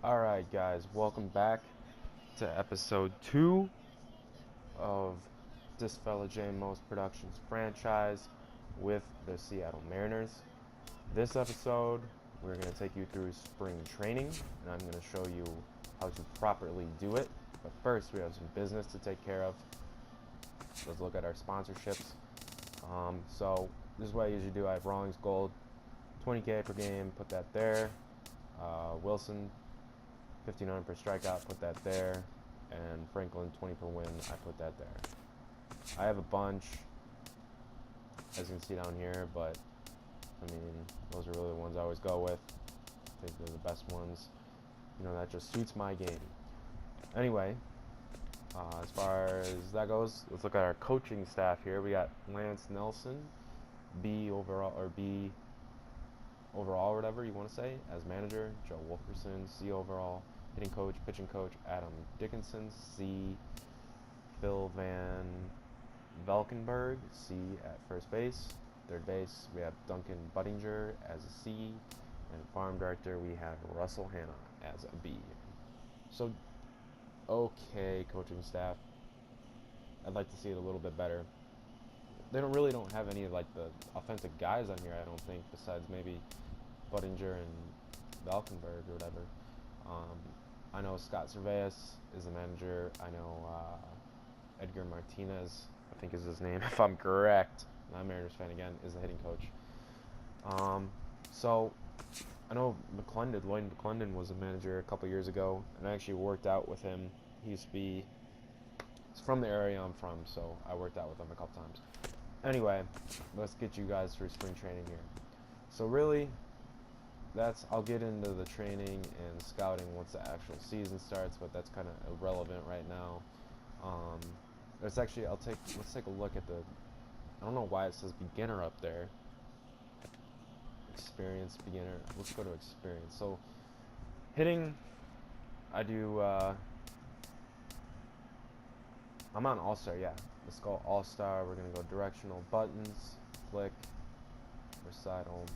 Alright guys, welcome back to episode 2 of this fella J Most Productions franchise with the Seattle Mariners. This episode, we're going to take you through spring training, and I'm going to show you how to properly do it. But first, we have some business to take care of. Let's look at our sponsorships. So this is what I usually do. I have Rawlings Gold, 20K per game, put that there. Wilson, 59 per strikeout, put that there. And Franklin, 20 per win, I put that there. I have a bunch, as you can see down here, but I mean, those are really the ones I always go with. I think they're the best ones. You know, that just suits my game. Anyway, as far as that goes, let's look at our coaching staff here. We got Lance Nelson, B overall, or whatever you want to say, as manager. Joe Wolferson, C overall. Hitting coach, pitching coach, Adam Dickinson, C. Phil Van Valkenburg, C at first base. Third base, we have Duncan Buttinger as a C. And farm director, we have Russell Hanna as a B. So, okay, coaching staff. I'd like to see it a little bit better. They don't have any of like the authentic guys on here, I don't think, besides maybe Buttinger and Valkenburg or whatever. I know Scott Cerveas is the manager. I know Edgar Martinez, I think is his name, if I'm correct. I'm a Mariners fan again, is the hitting coach. So I know Lloyd McClendon was a manager a couple years ago, and I actually worked out with him. He's from the area I'm from, so I worked out with him a couple times. Anyway, let's get you guys through spring training here. So really, I'll get into the training and scouting once the actual season starts, but that's kind of irrelevant right now. Let's take a look at I don't know why it says beginner up there. Experience, beginner. Let's go to experience. So, hitting, I do, I'm on All-Star, yeah. Let's go All-Star. We're going to go directional buttons, flick, recital,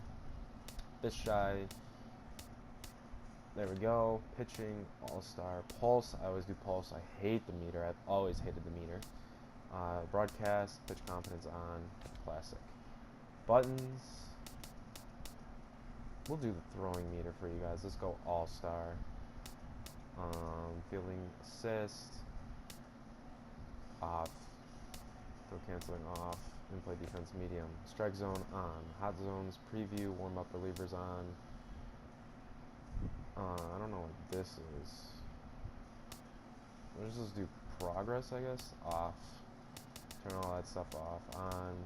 fisheye. There we go. Pitching, All-Star, pulse. I always do pulse. I hate the meter. I've always hated the meter. Broadcast, pitch confidence on, classic. Buttons. We'll do the throwing meter for you guys. Let's go All-Star. Fielding assist. Off. Throw canceling off. In-play defense medium. Strike zone on. Hot zones preview. Warm-up relievers on. I don't know what this is. Let's just do progress, I guess. Off. Turn all that stuff off. On.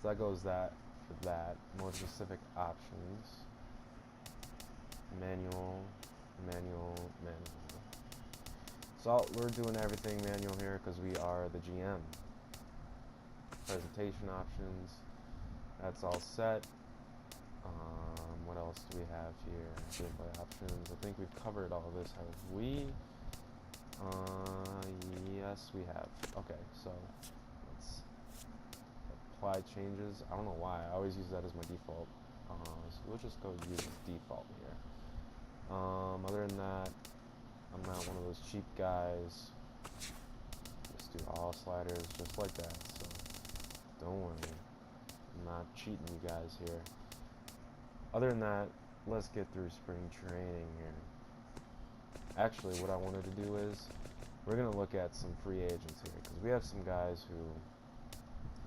So that goes that for that. More specific options. Manual. So we're doing everything manual here because we are the GM. Presentation options. That's all set. What else do we have here? Gameplay options. I think we've covered all of this, have we? Yes, we have. Okay, so let's apply changes. I don't know why. I always use that as my default. So we'll just go use default here. Other than that, I'm not one of those cheap guys. Just do all sliders just like that. So don't worry. I'm not cheating you guys here. Other than that, let's get through spring training here. Actually, what I wanted to do is, we're going to look at some free agents here, because we have some guys who,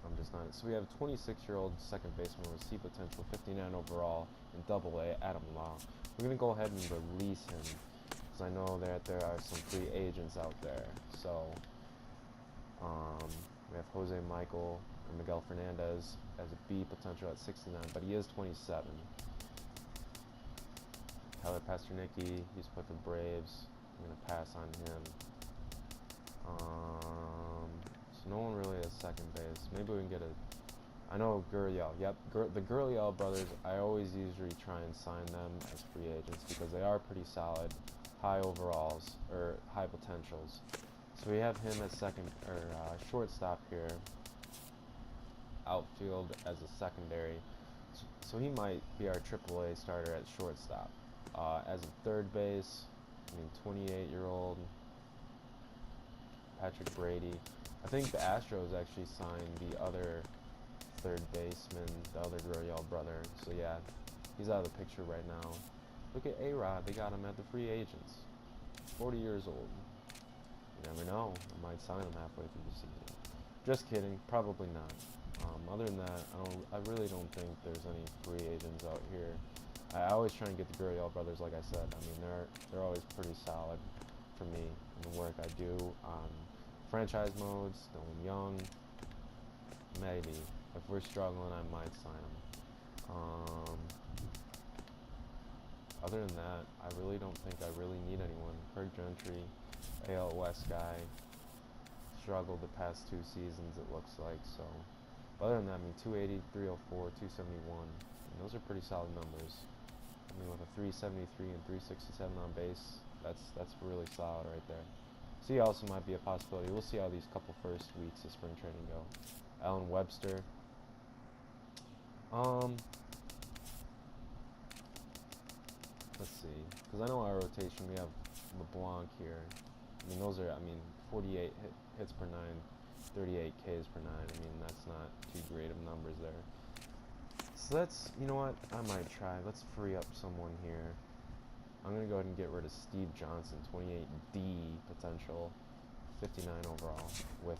I'm just not, so we have a 26-year-old second baseman with C potential, 59 overall, in Double-A, Adam Law. We're going to go ahead and release him, because I know that there are some free agents out there. So, we have Jose Michael, or Miguel Fernandez, as a B potential at 69, but he is 27. Tyler Pasternicki, he's put the Braves. I'm going to pass on him. So no one really has second base. Maybe we can get I know Gurriel. Yep, the Gurriel brothers, I always usually try and sign them as free agents because they are pretty solid, high overalls, or high potentials. So we have him as shortstop here. Outfield as a secondary. So he might be our AAA starter at shortstop. As a third base, 28-year-old Patrick Brady. I think the Astros actually signed the other third baseman, the other Gurriel brother. So yeah, he's out of the picture right now. Look at A-Rod. They got him at the free agents. 40 years old. You never know. I might sign him halfway through the season. Just kidding. Probably not. Other than that, I really don't think there's any free agents out here. I always try and get the Gurriel brothers, like I said. I mean, they're always pretty solid for me in the work I do on franchise modes. Dylan Young, maybe. If we're struggling, I might sign him. Other than that, I really don't think I really need anyone. Kirk Gentry, AL West guy, struggled the past 2 seasons, it looks like. So, other than that, 280, 304, 271. Those are pretty solid numbers. With a 373 and 367 on base, that's really solid right there. So he also might be a possibility. We'll see how these couple first weeks of spring training go. Alan Webster. Let's see, because I know our rotation, we have LeBlanc here. Those are, 48 hits per 9, 38 Ks per 9. That's not too great of numbers there. So you know what, I might try. Let's free up someone here. I'm going to go ahead and get rid of Steve Johnson, 28D potential, 59 overall, with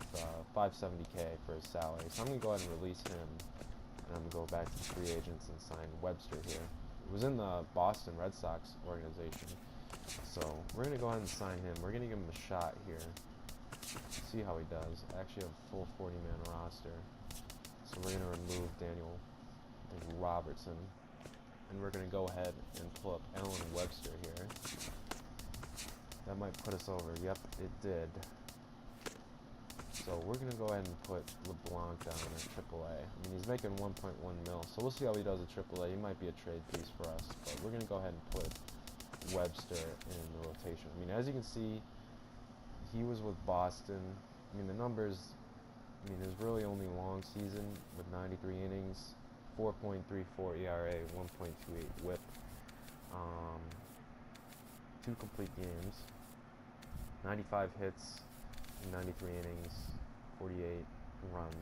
570K for his salary. So I'm going to go ahead and release him, and I'm going to go back to the free agents and sign Webster here. It was in the Boston Red Sox organization. So we're going to go ahead and sign him. We're going to give him a shot here. See how he does. I actually have a full 40-man roster. So we're going to remove Daniel Robertson, and we're going to go ahead and pull up Alan Webster here. That might put us over. Yep, it did. So we're going to go ahead and put LeBlanc down at AAA. He's making 1.1 mil, so we'll see how he does at AAA. He might be a trade piece for us, but we're going to go ahead and put Webster in the rotation. As you can see, he was with Boston. The numbers, there's really only long season with 93 innings, 4.34 ERA, 1.28 WHIP, 2 complete games, 95 hits, 93 innings, 48 runs,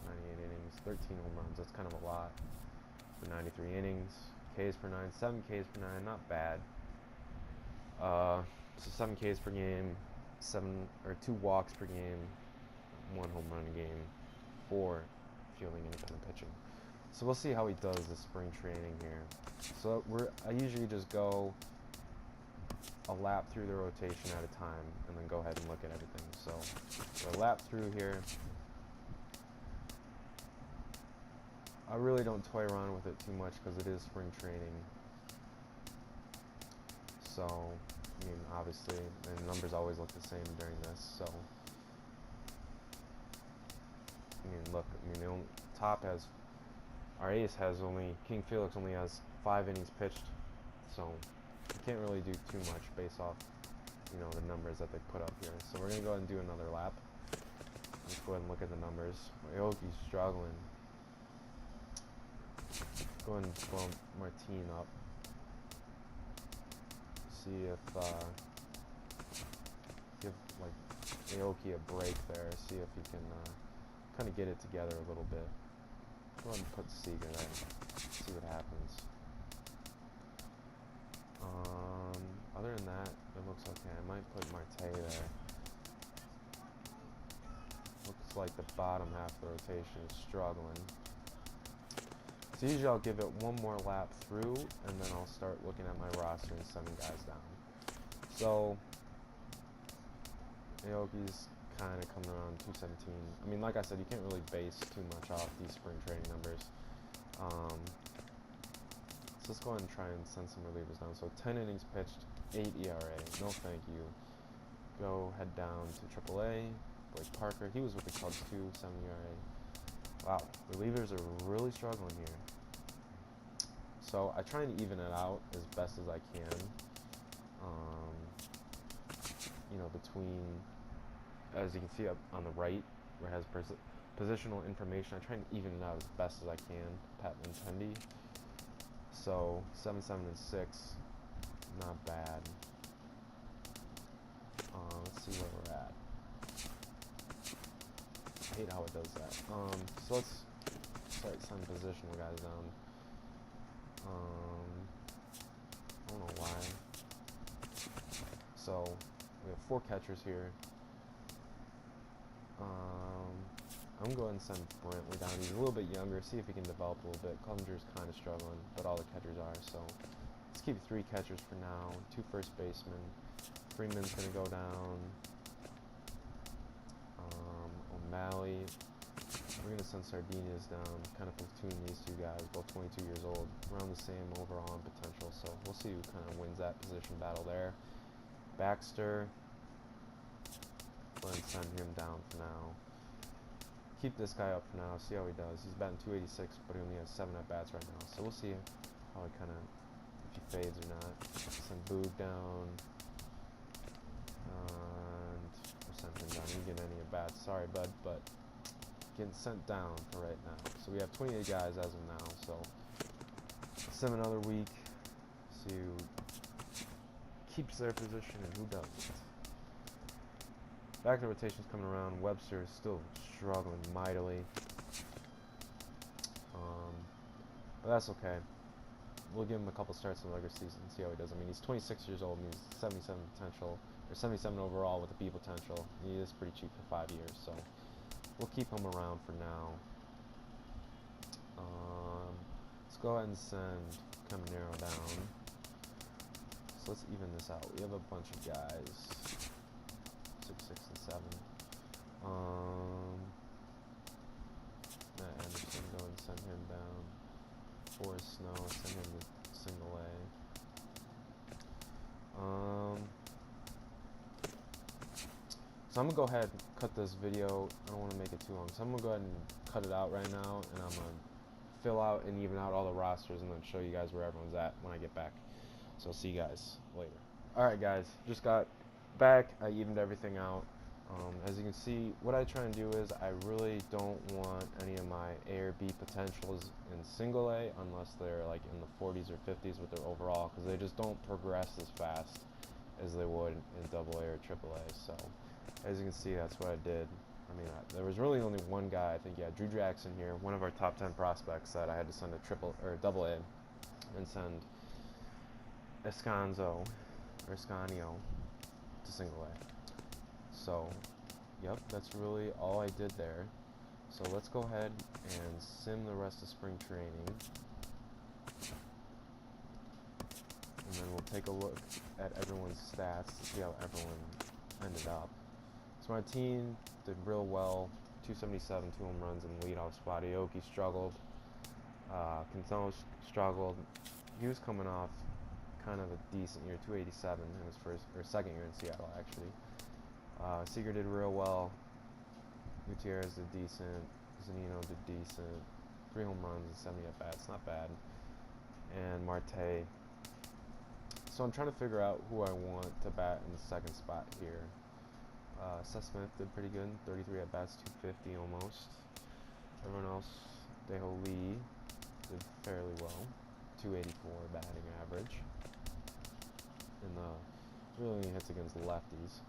98 innings, 13 home runs. That's kind of a lot for 93 innings. Ks per 9, 7 Ks per 9, not bad. So 7 Ks per game, 2 walks per game, 1 home run a game, 4 fielding independent pitching. So we'll see how he does this spring training here. So I usually just go a lap through the rotation at a time and then go ahead and look at everything. So we're a lap through here. I really don't toy around with it too much because it is spring training. So, obviously, the numbers always look the same during this. So, look, the only top has, our ace has only, King Felix only has 5 innings pitched. So, you can't really do too much based off, the numbers that they put up here. So we're going to go ahead and do another lap. Let's go ahead and look at the numbers. Aoki's struggling. Go ahead and bump Martine up. See if, give, Aoki a break there. See if he can, kind of get it together a little bit. Go ahead and put Seager there. See what happens. Other than that, it looks okay. I might put Marte there. Looks like the bottom half of the rotation is struggling. So usually I'll give it one more lap through, and then I'll start looking at my roster and sending guys down. So, Aoki's kind of coming around 217. Like I said, you can't really base too much off these spring training numbers. So let's go ahead and try and send some relievers down. So 10 innings pitched, 8 ERA. No thank you. Go head down to AAA. Blake Parker, he was with the Cubs too, 7 ERA. Wow, relievers are really struggling here. So I try and even it out as best as I can. Between, as you can see up on the right, where it has positional information, I try and even it out as best as I can. Pat Vintendi. So 7, 7, and 6, not bad. Let's see where we're at. I hate how it does that. So let's start sending positional guys down. I don't know why. So we have 4 catchers here. I'm going to go ahead and send Brantley down. He's a little bit younger. See if he can develop a little bit. Clevenger's kind of struggling, but all the catchers are. So let's keep 3 catchers for now. 2 first basemen. Freeman's going to go down. O'Malley. We're going to send Sardinias down. Kind of platoon these 2 guys, both 22 years old. Around the same overall in potential. So we'll see who kind of wins that position battle there. Baxter. Go ahead and send him down for now. Keep this guy up for now, see how he does. He's batting 286, but he only has 7 at-bats right now. So we'll see how he kind of, if he fades or not. Send Boog down. And we'll send him down. He didn't get any at-bats. Sorry, bud, but getting sent down for right now. So we have 28 guys as of now. So sim another week. See who keeps their position and who doesn't. Back to rotations coming around. Webster is still struggling mightily. But that's okay. We'll give him a couple starts in the regular season and see how he does. I mean, he's 26 years old and he's 77 potential, or 77 overall with a B potential. He is pretty cheap for 5 years, so we'll keep him around for now. Let's go ahead and send Caminero down. So let's even this out. We have a bunch of guys. 6, 6, and 7. Matt Anderson, go and send him down. Forrest Snow, send him to single A. So I'm gonna go ahead and cut this video. I don't want to make it too long, so I'm gonna go ahead and cut it out right now, and I'm gonna fill out and even out all the rosters, and then show you guys where everyone's at when I get back. So I'll see you guys later. All right, guys, just got back. I evened everything out. As you can see, what I try and do is I really don't want any of my A or B potentials in single A unless they're like in the 40s or 50s with their overall, because they just don't progress as fast as they would in double A or triple A. So as you can see, that's what I did. I mean, there was really only one guy, I think, yeah, Drew Jackson here, one of our top 10 prospects, that I had to send a triple or double A and send Escanio to single A. So, yep, that's really all I did there. So let's go ahead and sim the rest of spring training. And then we'll take a look at everyone's stats to see how everyone ended up. So my team did real well. 277, 2 home runs in the leadoff spot. Aoki struggled. Quintana struggled. He was coming off kind of a decent year, 287 in his second year in Seattle, actually. Seager did real well. Gutierrez did decent. Zunino did decent. 3 home runs and 70 at-bats, not bad. And Marte. So I'm trying to figure out who I want to bat in the second spot here. Seth Smith did pretty good, 33 at-bats, 250 almost. Everyone else, Daeho Lee did fairly well, 284 batting average. And really only hits against lefties.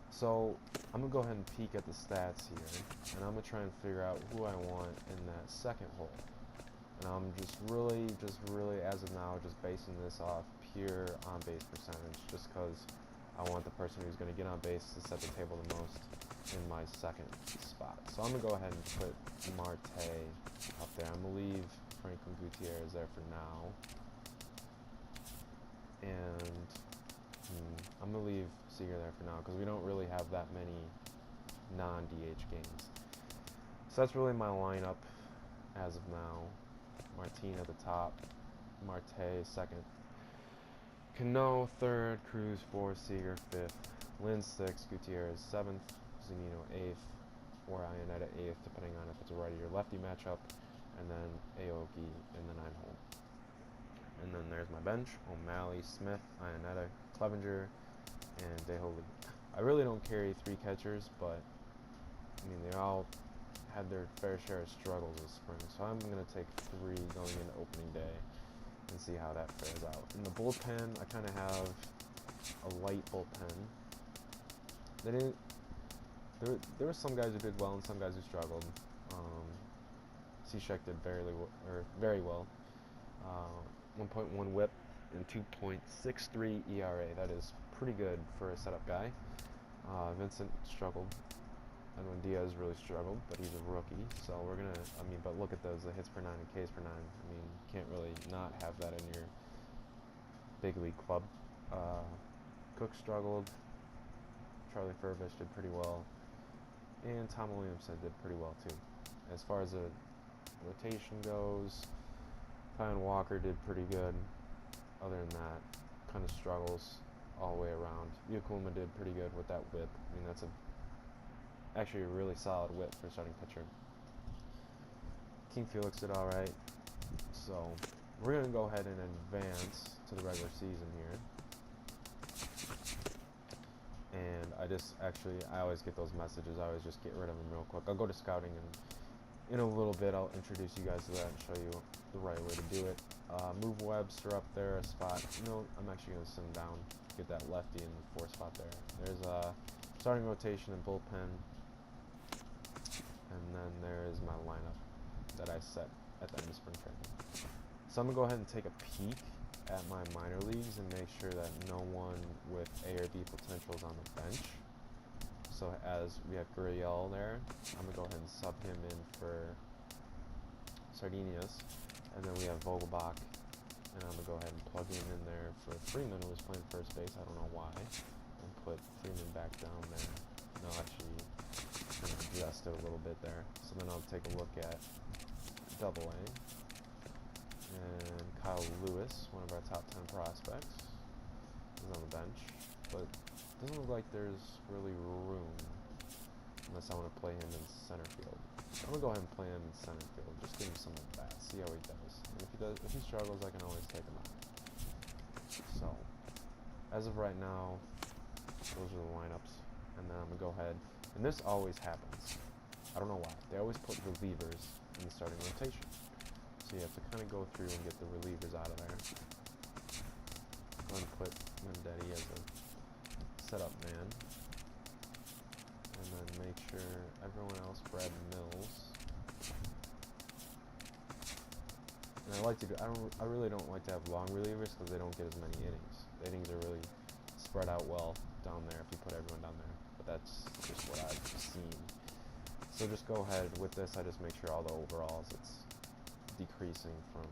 So I'm gonna go ahead and peek at the stats here, and I'm gonna try and figure out who I want in that second hole. And I'm just really, as of now, just basing this off pure on-base percentage, just because I want the person who's gonna get on base to set the table the most in my second spot. So I'm gonna go ahead and put Marte up there. I'm gonna leave Franklin Gutierrez there for now, and I'm gonna leave Seager there for now because we don't really have that many non-DH games. So that's really my lineup as of now. Martin at the top, Marte second, Cano third, Cruz fourth, Seager fifth, Lynn sixth, Gutierrez seventh, Zunino eighth, or Ionetta eighth, depending on if it's a righty or lefty matchup, and then Aoki in the 9th hole. And then there's my bench: O'Malley, Smith, Ionetta, Clevenger, and Daeho Lee. I really don't carry 3 catchers, but I mean, they all had their fair share of struggles this spring, so I'm going to take 3 going into opening day. and see how that fares out. In the bullpen, I kind of have a light bullpen. They didn't. There were some guys who did well and some guys who struggled. C-Sheck did very well. 1.1 WHIP and 2.63 ERA. That is pretty good for a setup guy. Vincent struggled. Edwin Diaz really struggled, but he's a rookie. So we're gonna. But look at those, the hits per 9 and Ks per 9. Can't really not have that in your big league club. Cook struggled. Charlie Furbish did pretty well, and Tom Williamson did pretty well too. As far as the rotation goes, Ryan Walker did pretty good. Other than that, kind of struggles all the way around. Yakuma did pretty good with that whip. That's actually a really solid whip for a starting pitcher. King Felix did all right. So we're gonna go ahead and advance to the regular season here. And I always get those messages. I always just get rid of them real quick. I'll go to scouting, and in a little bit I'll introduce you guys to that and show you the right way to do it. Move Webster up there a spot. I'm actually going to send him down, get that lefty in the 4th spot there. There's a starting rotation and bullpen. And then there's my lineup that I set at the end of spring training. So I'm going to go ahead and take a peek at my minor leagues and make sure that no one with A or B potential is on the bench. So as we have Gurriel there, I'm going to go ahead and sub him in for Sardinias. And then we have Vogelbach, and I'm going to go ahead and plug him in there for Freeman, who was playing first base. I don't know why. And put Freeman back down there. No, actually, kind of adjust it a little bit there. So then I'll take a look at Double-A. And Kyle Lewis, one of our top 10 prospects, is on the bench. But it doesn't look like there's really room unless I want to play him in center field. I'm going to go ahead and play him in center field. Just give him some at bats, see how he does. And if he struggles, I can always take him out. So, as of right now, those are the lineups. And then I'm going to go ahead. And this always happens. I don't know why. They always put relievers in the starting rotation. So you have to kind of go through and get the relievers out of there. Go ahead and put Mendetti as a setup man. And then make sure everyone else, Brad Mills. And I really don't like to have long relievers because they don't get as many innings. The innings are really spread out well down there if you put everyone down there. But that's just what I've seen. So just go ahead with this. I just make sure all the overalls, it's decreasing from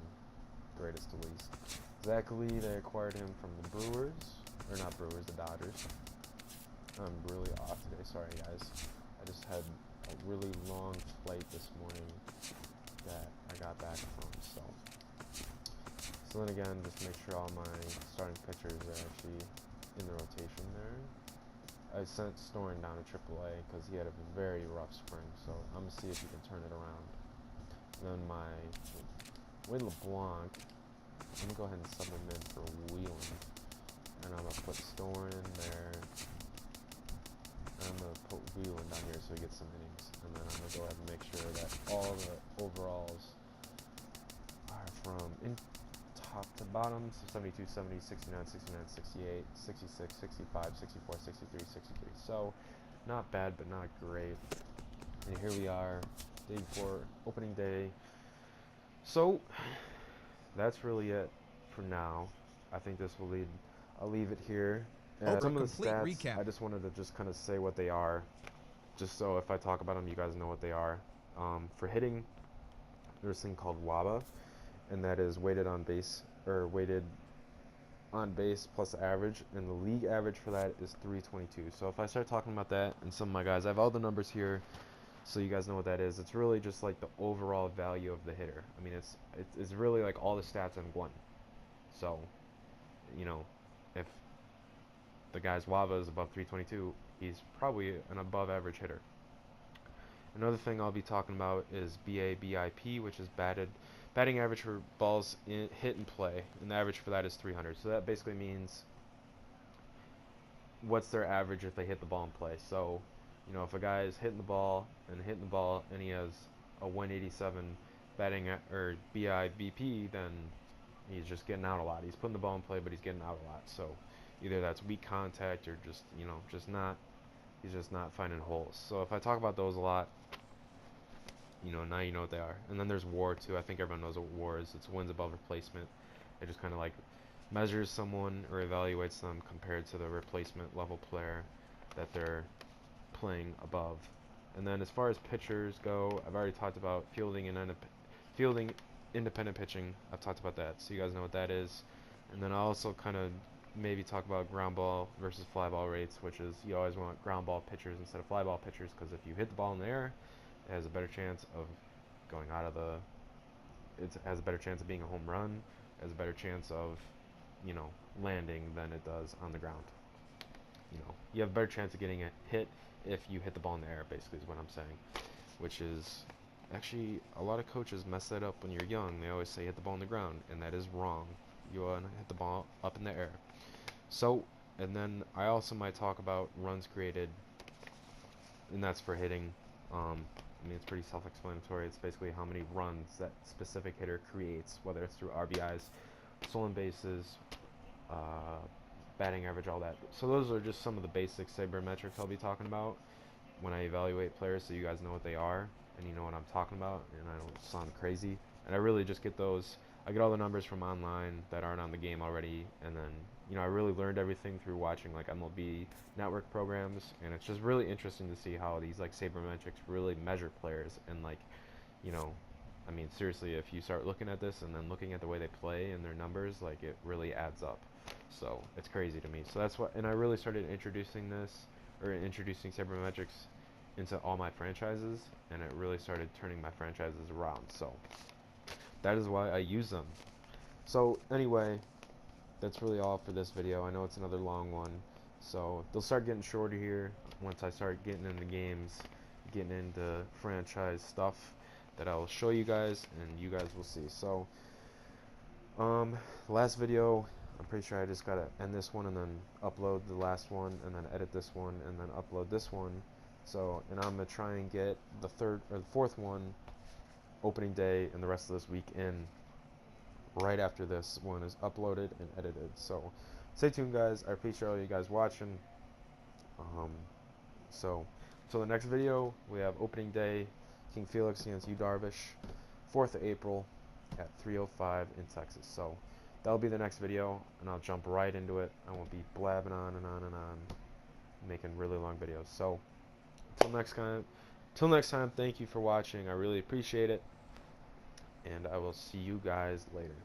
greatest to least. Zach Lee, they acquired him from the Brewers. Or not Brewers, the Dodgers. I'm really off today, sorry guys. I just had a really long flight this morning that I got back from, so then again, just make sure all my starting pitchers are actually in the rotation there. I sent Storin down to AAA because he had a very rough spring, so I'm going to see if he can turn it around. And then my Wade LeBlanc, I'm going to go ahead and sub him in for Wheeling. And I'm going to put Storin there. I'm going to put Wheeling down here so he gets some innings. And then I'm going to go ahead and make sure that all the overalls are from top to bottom. So 72, 70, 69, 69, 68, 66, 65, 64, 63, 63. So not bad, but not great. And here we are, day before opening day. So that's really it for now. I think this will I'll leave it here. And some of the stats, recap. I just wanted to just kind of say what they are, just so if I talk about them, you guys know what they are. For hitting, there's this thing called WABA, and that is weighted on base plus average, and the league average for that is 322. So if I start talking about that, and some of my guys, I have all the numbers here, so you guys know what that is. It's really just like the overall value of the hitter. I mean, it's really like all the stats in one. So, if the guy's WABA is above 322, he's probably an above average hitter. Another thing I'll be talking about is BIP, which is batting average for balls hit and play, and the average for that is 300. So that basically means what's their average if they hit the ball in play. So, if a guy is hitting the ball and he has a 187 batting or BIP, then He's just getting out a lot. He's putting the ball in play, but he's getting out a lot. So either that's weak contact or just, just not, he's just not finding holes. So if I talk about those a lot, now you know what they are. And then there's WAR too. I think everyone knows what WAR is. It's wins above replacement. It just kind of like measures someone or evaluates them compared to the replacement level player that they're playing above. And then as far as pitchers go, I've already talked about fielding independent pitching. I've talked about that, so you guys know what that is. And then I'll also kind of maybe talk about ground ball versus fly ball rates, which is you always want ground ball pitchers instead of fly ball pitchers, because if you hit the ball in the air, it has a better chance of going out of the. It has a better chance of being a home run. It has a better chance of, landing than it does on the ground. You have a better chance of getting a hit if you hit the ball in the air, basically is what I'm saying. Which is, actually, a lot of coaches mess that up when you're young. They always say hit the ball on the ground, and that is wrong. You want to hit the ball up in the air. So, and then I also might talk about runs created, and that's for hitting. It's pretty self-explanatory. It's basically how many runs that specific hitter creates, whether it's through RBIs, stolen bases, batting average, all that. So those are just some of the basic sabermetrics I'll be talking about when I evaluate players, so you guys know what they are and you know what I'm talking about, and I don't sound crazy. And I really just get those. I get all the numbers from online that aren't on the game already, and then I really learned everything through watching like MLB network programs, and it's just really interesting to see how these like sabermetrics really measure players. And like, seriously, if you start looking at this and then looking at the way they play and their numbers, like it really adds up. So it's crazy to me. So that's what, and I really started introducing sabermetrics into all my franchises, and it really started turning my franchises around. So that is why I use them. So anyway, that's really all for this video. I know it's another long one, so they'll start getting shorter here once I start getting into games, getting into franchise stuff that I'll show you guys, and you guys will see. So last video, I'm pretty sure I just gotta end this one and then upload the last one and then edit this one and then upload this one. So, and I'm gonna try and get the third or the fourth one opening day and the rest of this week in right after this one is uploaded and edited. So stay tuned, guys. I appreciate all you guys watching. So the next video, we have opening day, King Felix against Yu Darvish, 4th of April at 3:05 in Texas. So that'll be the next video, and I'll jump right into it. I won't be blabbing on and on and on, making really long videos. So till next time, thank you for watching. I really appreciate it, and I will see you guys later.